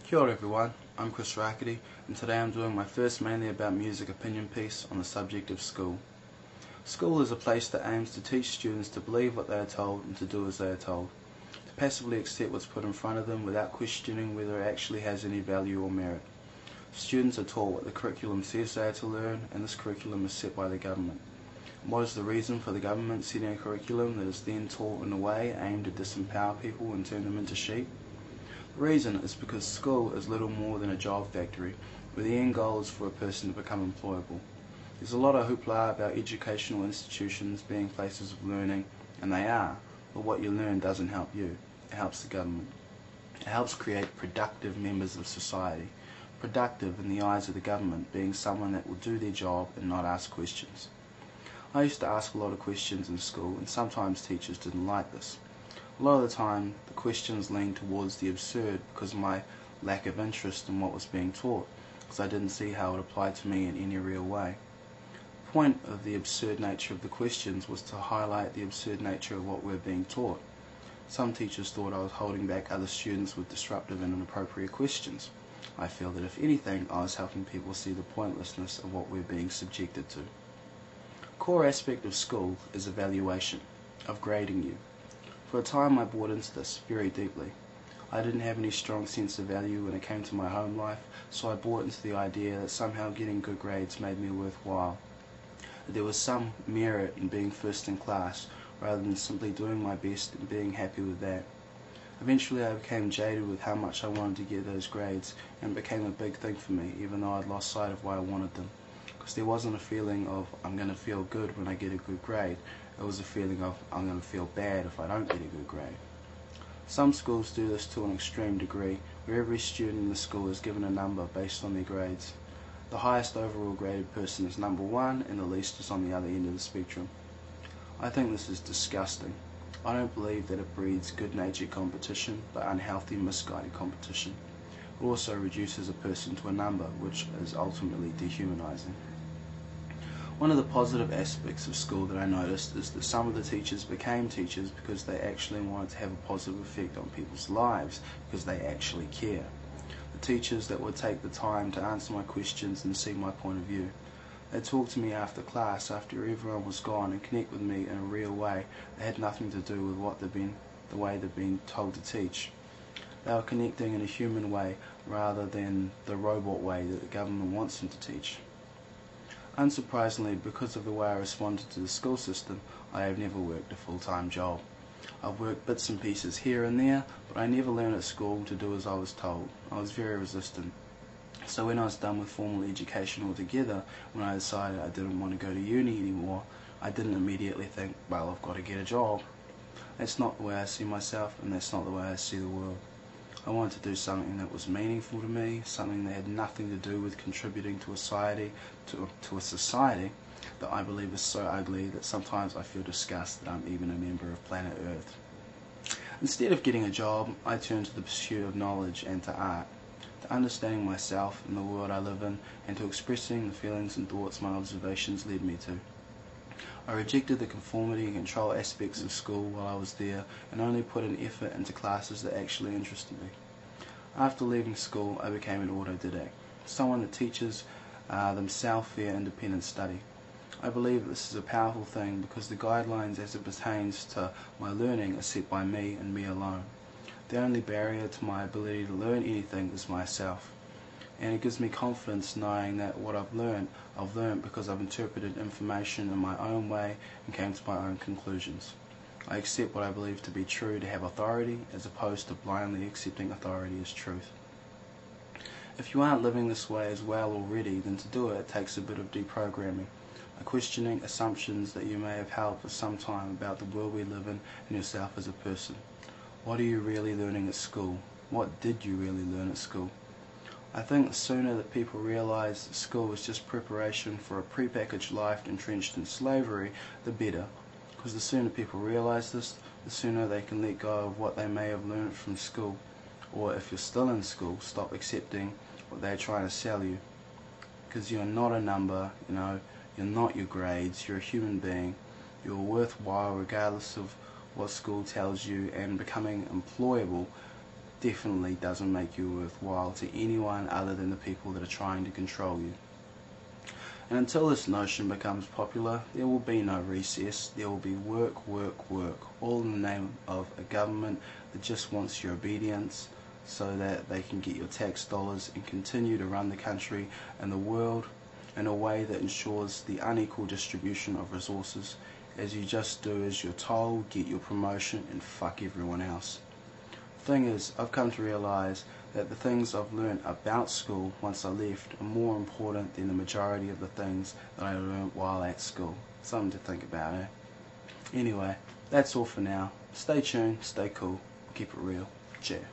Kia ora everyone, I'm Rakete, and today I'm doing my first mainly about music opinion piece on the subject of school. School is a place that aims to teach students to believe what they are told and to do as they are told, to passively accept what's put in front of them without questioning whether it actually has any value or merit. Students are taught what the curriculum says they are to learn, and this curriculum is set by the government. And what is the reason for the government setting a curriculum that is then taught in a way aimed to disempower people and turn them into sheep? The reason is because school is little more than a job factory, where the end goal is for a person to become employable. There's a lot of hoopla about educational institutions being places of learning, and they are, but what you learn doesn't help you, it helps the government. It helps create productive members of society, productive in the eyes of the government being someone that will do their job and not ask questions. I used to ask a lot of questions in school, and sometimes teachers didn't like this. A lot of the time the questions leaned towards the absurd because of my lack of interest in what was being taught, because I didn't see how it applied to me in any real way. The point of the absurd nature of the questions was to highlight the absurd nature of what we're being taught. Some teachers thought I was holding back other students with disruptive and inappropriate questions. I feel that if anything, I was helping people see the pointlessness of what we're being subjected to. A core aspect of school is evaluation, of grading you. For a time I bought into this very deeply. I didn't have any strong sense of value when it came to my home life, so I bought into the idea that somehow getting good grades made me worthwhile. That there was some merit in being first in class, rather than simply doing my best and being happy with that. Eventually I became jaded with how much I wanted to get those grades, and it became a big thing for me, even though I'd lost sight of why I wanted them. Because there wasn't a feeling of I'm going to feel good when I get a good grade. It was a feeling of I'm going to feel bad if I don't get a good grade. Some schools do this to an extreme degree, where every student in the school is given a number based on their grades. The highest overall graded person is number 1, and the least is on the other end of the spectrum. I think this is disgusting. I don't believe that it breeds good-natured competition, but unhealthy, misguided competition. It also reduces a person to a number, which is ultimately dehumanizing. One of the positive aspects of school that I noticed is that some of the teachers became teachers because they actually wanted to have a positive effect on people's lives, because they actually care. The teachers that would take the time to answer my questions and see my point of view. They talked to me after class, after everyone was gone, and connect with me in a real way that had nothing to do with the way they've been told to teach. They were connecting in a human way rather than the robot way that the government wants them to teach. Unsurprisingly, because of the way I responded to the school system, I have never worked a full-time job. I've worked bits and pieces here and there, but I never learned at school to do as I was told. I was very resistant. So when I was done with formal education altogether, when I decided I didn't want to go to uni anymore, I didn't immediately think, well, I've got to get a job. That's not the way I see myself, and that's not the way I see the world. I wanted to do something that was meaningful to me, something that had nothing to do with contributing to a society that I believe is so ugly that sometimes I feel disgust that I'm even a member of planet Earth. Instead of getting a job, I turned to the pursuit of knowledge and to art, to understanding myself and the world I live in, and to expressing the feelings and thoughts my observations led me to. I rejected the conformity and control aspects of school while I was there, and only put an effort into classes that actually interested me. After leaving school, I became an autodidact, someone that teaches themselves via independent study. I believe this is a powerful thing because the guidelines as it pertains to my learning are set by me and me alone. The only barrier to my ability to learn anything is myself. And it gives me confidence knowing that what I've learned because I've interpreted information in my own way and came to my own conclusions. I accept what I believe to be true to have authority, as opposed to blindly accepting authority as truth. If you aren't living this way as well already, then to do it takes a bit of deprogramming, a questioning assumptions that you may have held for some time about the world we live in and yourself as a person. What are you really learning at school? What did you really learn at school? I think the sooner that people realise that school is just preparation for a prepackaged life entrenched in slavery, the better. Because the sooner people realise this, the sooner they can let go of what they may have learned from school. Or if you're still in school, stop accepting what they're trying to sell you. Because you're not a number, you're not your grades, you're a human being. You're worthwhile regardless of what school tells you, and becoming employable definitely doesn't make you worthwhile to anyone other than the people that are trying to control you. And until this notion becomes popular, there will be no recess. There will be work, work, work, all in the name of a government that just wants your obedience so that they can get your tax dollars and continue to run the country and the world in a way that ensures the unequal distribution of resources, as you just do as you're told, get your promotion, and fuck everyone else. The thing is, I've come to realise that the things I've learned about school once I left are more important than the majority of the things that I learned while at school. Something to think about, eh? Anyway, that's all for now. Stay tuned, stay cool, keep it real. Cheer.